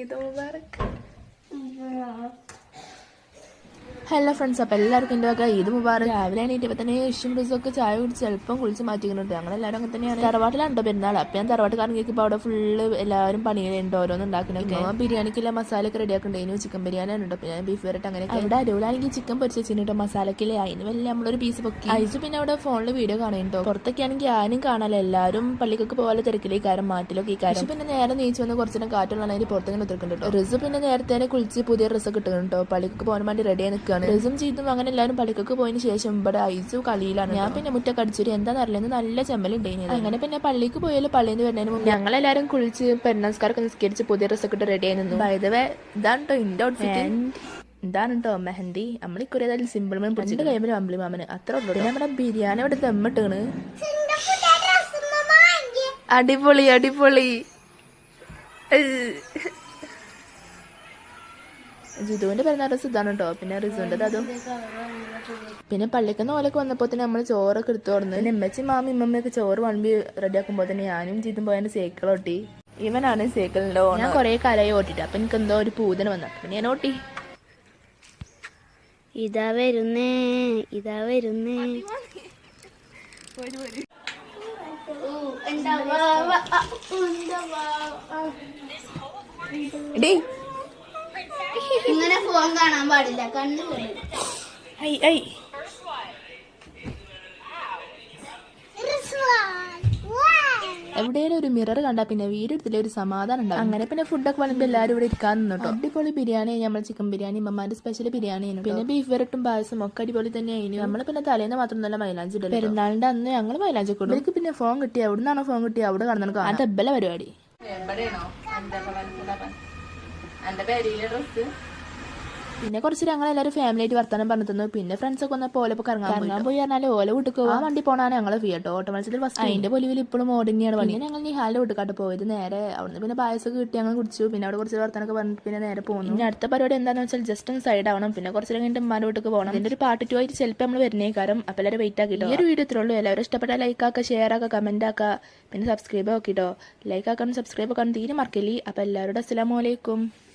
Eid Mubarak. Hello friends, അപ്പോൾ എല്ലാവർക്കും എൻ്റെ വക ഈദ് മുബാറക്. രാവിലെ എണീറ്റപ്പോൾ തന്നെ ഇഷ്യം റിസൊക്കെ ചായ കുടിച്ച് ചിലപ്പം കുളിച്ച് മാറ്റിക്കുന്നുണ്ട്. ഞങ്ങളെല്ലാവരും അങ്ങനെ തന്നെയാണ്. തറവാട്ടിലുണ്ടോ പെരുന്നാൾ. അപ്പം ഞാൻ തറവാട്ട് കറങ്ങിയപ്പോൾ അവിടെ ഫുള്ള് എല്ലാവരും പണിയുന്നുണ്ട്, ഓരോന്നും ഉണ്ടാക്കുന്നൊക്കെ. ബിരിയാണിക്കുള്ള മസാലയൊക്കെ റെഡിയാക്കുന്നുണ്ട്. ചിക്കൻ ബിരിയാണി ഉണ്ട്, പിന്നെ ബീഫ് വരട്ട് അങ്ങനെയൊക്കെ. അവിടെ അടിപൊളിയാണെങ്കിൽ ചിക്കൻ പൊരിച്ച് വെച്ചിട്ടോ മസാലക്കില്ലേ. അതിന് വലിയ നമ്മളൊരു പീസ് പൊക്കി അയച്ചു. പിന്നെ അവിടെ ഫോണിൽ വീഡിയോ കാണുന്നുണ്ടോ. പുറത്തൊക്കെ ആണെങ്കിൽ ആരും കാണാനല്ല, എല്ലാവരും പള്ളിക്കൊക്കെ പോലെ തിരക്കിലേക്ക് കാരം മാറ്റിലൊക്കെ ഈ കാര്യം. പിന്നെ നേരെ നീച്ച് വന്ന് കുറച്ചിനും കാറ്റുള്ള അതിന് പുറത്തേക്ക് നിൽക്കുന്നുണ്ട്. റിസ് പിന്നെ നേരത്തെ കുളിച്ച് പുതിയ ഡ്രസ്സൊക്കെ ഇട്ടുന്നുണ്ടോ. പള്ളിക്കൊക്കെ പോകാൻ വേണ്ടി റെഡിയായി നിൽക്കുകയാണ്. റിസും ചെയ്തും അങ്ങനെ എല്ലാവരും പള്ളിക്കൊക്കെ പോയതിന് ശേഷം ഇവിടെ ഐസു കളിയിലാണ്. ഞാൻ പിന്നെ മുറ്റൊക്കെ അടിച്ചൊരു എന്താണെന്നറിയില്ല, നല്ല ചെമ്മലുണ്ടായിരുന്നു. അങ്ങനെ പിന്നെ പള്ളിക്ക് പോയാലും പള്ളിയിൽ നിന്ന് വരുന്നതിന് മുമ്പ് ഞങ്ങളെല്ലാവരും കുളിച്ച് പെരുന്നാൾക്കാരൊക്കെ നിസ്കരിച്ച് പുതിയ ഡ്രസ്സൊക്കെ ഇട്ട് റെഡി ആയി നിന്നു. വൈദവേ ഇതാണ് കേട്ടോ ഇന്റെ ഔട്ട്ഫിറ്റ്. ഇതാണ് കേട്ടോ മെഹന്തി. നമ്മളിക്കുറി ഏതായാലും സിമ്പിൾ മാൻ പിടിച്ചിട്ട് കഴിയുമ്പോൾ അമ്പിളി മാമന് അത്ര ഉള്ളൂ. പിന്നെ നമ്മുടെ ബിരിയാണി ഇവിടെ ദമ്മിട്ടാണ്. അടിപൊളി അടിപൊളി. ജിതുവിന്റെ പെരുന്നാൾ ഡ്രസ് ഇതാണ് കേട്ടോ. പിന്നെ റിസുവിൻ്റെ അതും. പിന്നെ പള്ളിക്കുന്ന ഓലൊക്കെ വന്നപ്പോൾ തന്നെ നമ്മൾ ചോറൊക്കെ എടുത്തു തുറന്ന്. പിന്നെ എമ്മച്ചി മാമി ഇമ്മമ്മയൊക്കെ ചോറ് വണ്ടി റെഡിയാക്കുമ്പോൾ തന്നെ ഞാനും ജിതും പോയാൽ സൈക്കിൾ ഓട്ടി. ഇവനാണ് സൈക്കിളിൻ്റെ ഓണം. ഞാൻ കുറേ കാലമായി ഓട്ടിട്ട്. അപ്പം എനിക്ക് എന്തോ ഒരു പൂതന വന്നു. പിന്നെ ഞാൻ ഓട്ടി. ഇതാ വരുന്നേ ഇതാ വരുന്നേ. ഇങ്ങനെ ഫോൺ കാണാൻ പാടില്ല, കണ്ണില്ല. എവിടെയും ഒരു മിറർ കണ്ടാൽ പിന്നെ വീടെടുത്തില്ല ഒരു സമാധാനം ഉണ്ടാവും. അങ്ങനെ പിന്നെ ഫുഡൊക്കെ വളരുമ്പോൾ എല്ലാവരും ഇവിടെ ഇരിക്കാൻ നിന്നോട്ടോ. അടിപൊളി ബിരിയാണി, നമ്മൾ ചിക്കൻ ബിരിയാണി ഇമ്മമാരുടെ സ്പെഷ്യൽ ബിരിയാണി. പിന്നെ ബീഫ് വരട്ടും പായസം ഒക്കെ അടിപൊളി തന്നെയായിരുന്നു. നമ്മൾ പിന്നെ തലേന്ന് മാത്രം നല്ല മൈലാഞ്ചി ഇടല്. പെരുന്നാളിന്റെ അന്ന് ഞങ്ങൾ മൈലാഞ്ചി കൊടുക്കും. എനിക്ക് പിന്നെ ഫോൺ കിട്ടി. എവിടുന്നാണോ ഫോൺ കിട്ടി അവിടെ കടന്നു. അതെബല പരിപാടി. പിന്നെ കുറച്ച് ഞങ്ങളെല്ലാവരും ഫാമിലി ആയിട്ട് വർത്താനം പറഞ്ഞു തന്നു. പിന്നെ ഫ്രണ്ട്സൊക്കെ വന്നപ്പോൾ ഓല കറങ്ങാൻ പോയി പറഞ്ഞാൽ ഓല വീട്ടിൽ ആ വണ്ടി പോകണാണ് ഞങ്ങളെ ഫിയട്ടോ. ഓട്ടോ മത്സരത്തിൽ ഫസ്റ്റ് അതിന്റെ പൊലിവിൽ ഇപ്പോഴും ഓടിനെയാണ് പണി. ഞങ്ങൾ നിഹാലിന്റെ വീട്ടിൽ പോയത്. നേരെ അവിടുന്ന് പിന്നെ പായസമൊക്കെ കിട്ടി ഞങ്ങൾ കുടിച്ചു. പിന്നെ അവിടെ കുറച്ച് വർത്താനൊക്കെ പറഞ്ഞിട്ട് പിന്നെ നേരെ പോകുന്നു. പിന്നെ അടുത്ത പരിപാടി എന്താണെന്ന് വെച്ചാൽ ജസ്റ്റ് ഒന്ന് സൈഡ് ആവണം. പിന്നെ കുറച്ച് കഴിഞ്ഞിട്ട് ഉമ്മാൻ്റെ വീട്ടിൽ പോകണം. ഇതിന്റെ ഒരു പാർട്ട് 2 ആയിട്ട് ചിലപ്പോൾ നമ്മൾ വരുന്നേ കാരം. അപ്പോൾ എല്ലാവരും വെയിറ്റ് ആക്കിട്ടോ. ഈ ഒരു വീഡിയോ ഇത്രയുള്ളൂ. എല്ലാവരും ഇഷ്ടപ്പെട്ട ലൈക്ക് ആക്കുക, ഷെയർ ആക്കുക, കമന്റ് ആക്കുക, പിന്നെ സബ്സ്ക്രൈബ് ആക്കിട്ടോ. ലൈക്ക് ആക്കാനും സബ്സ്ക്രൈബ് ആക്കാനും തീരെ മറക്കില്ലേ. അപ്പോൾ എല്ലാവരോടും അസ്സലാമു അലൈക്കും.